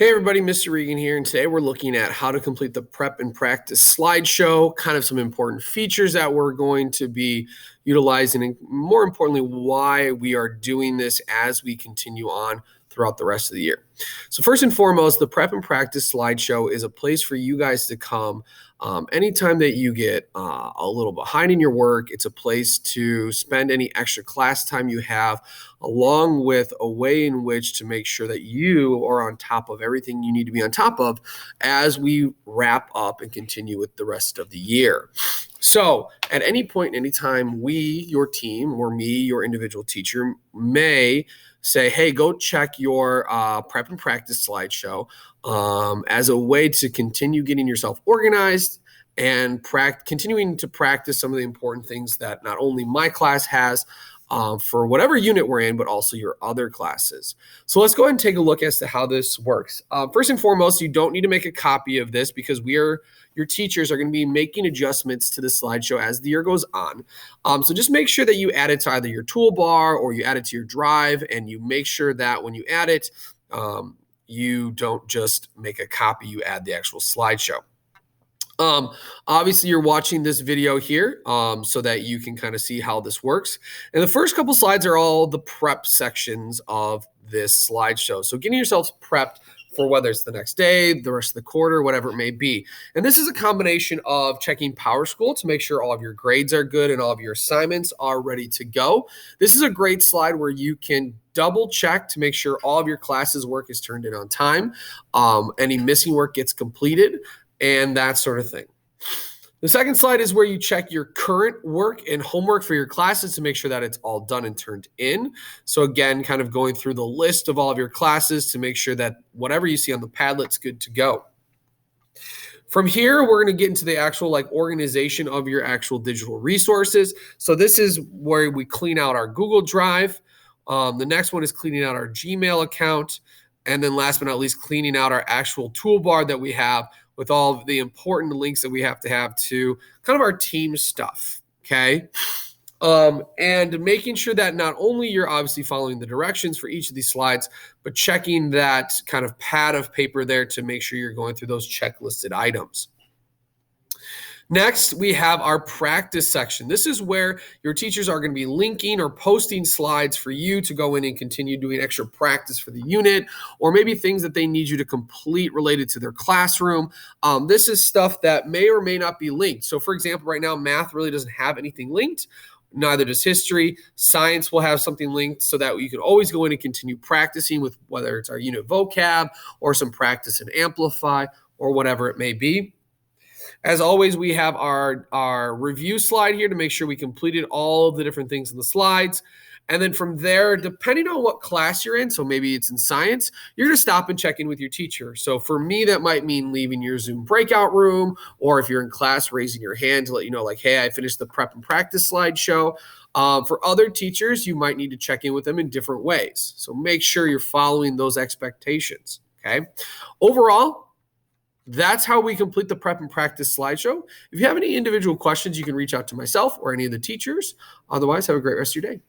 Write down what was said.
Hey everybody, Mr. Regan here, and today we're looking at how to complete the prep and practice slideshow, kind of some important features that we're going to be utilizing, and more importantly, why we are doing this as we continue on throughout the rest of the year. So first and foremost, the prep and practice slideshow is a place for you guys to come anytime that you get a little behind in your work. It's a place to spend any extra class time you have, along with a way in which to make sure that you are on top of everything you need to be on top of as we wrap up and continue with the rest of the year. So at any point, anytime we, your team, or me, your individual teacher, may say, hey, go check your prep and practice slideshow as a way to continue getting yourself organized and continuing to practice some of the important things that not only my class has for whatever unit we're in, but also your other classes. So let's go ahead and take a look as to how this works. First and foremost, you don't need to make a copy of this because your teachers are going to be making adjustments to the slideshow as the year goes on. So just make sure that you add it to either your toolbar or you add it to your drive, and you make sure that when you add it, you don't just make a copy, you add the actual slideshow. Obviously you're watching this video here so that you can kind of see how this works. And the first couple slides are all the prep sections of this slideshow. So getting yourselves prepped for whether it's the next day, the rest of the quarter, whatever it may be. And this is a combination of checking PowerSchool to make sure all of your grades are good and all of your assignments are ready to go. This is a great slide where you can double check to make sure all of your classes work is turned in on time, any missing work gets completed, and that sort of thing. The second slide is where you check your current work and homework for your classes to make sure that it's all done and turned in. So again, kind of going through the list of all of your classes to make sure that whatever you see on the Padlet's good to go. From here, we're going to get into the actual organization of your actual digital resources. So this is where we clean out our Google Drive. The next one is cleaning out our Gmail account. And then last but not least, cleaning out our actual toolbar that we have with all of the important links that we have to kind of our team stuff, okay? And making sure that not only you're obviously following the directions for each of these slides, but checking that kind of pad of paper there to make sure you're going through those checklisted items. Next, we have our practice section. This is where your teachers are going to be linking or posting slides for you to go in and continue doing extra practice for the unit, or maybe things that they need you to complete related to their classroom. This is stuff that may or may not be linked. So for example, right now, math really doesn't have anything linked. Neither does history. Science will have something linked so that you can always go in and continue practicing with whether it's our unit vocab or some practice in Amplify or whatever it may be. As always, we have our review slide here to make sure we completed all of the different things in the slides. And then from there, depending on what class you're in, so maybe it's in science, you're going to stop and check in with your teacher. So for me, that might mean leaving your Zoom breakout room, or if you're in class, raising your hand to let you know, hey, I finished the prep and practice slideshow. For other teachers, you might need to check in with them in different ways. So make sure you're following those expectations, okay? Overall, that's how we complete the prep and practice slideshow. If you have any individual questions, you can reach out to myself or any of the teachers. Otherwise, have a great rest of your day.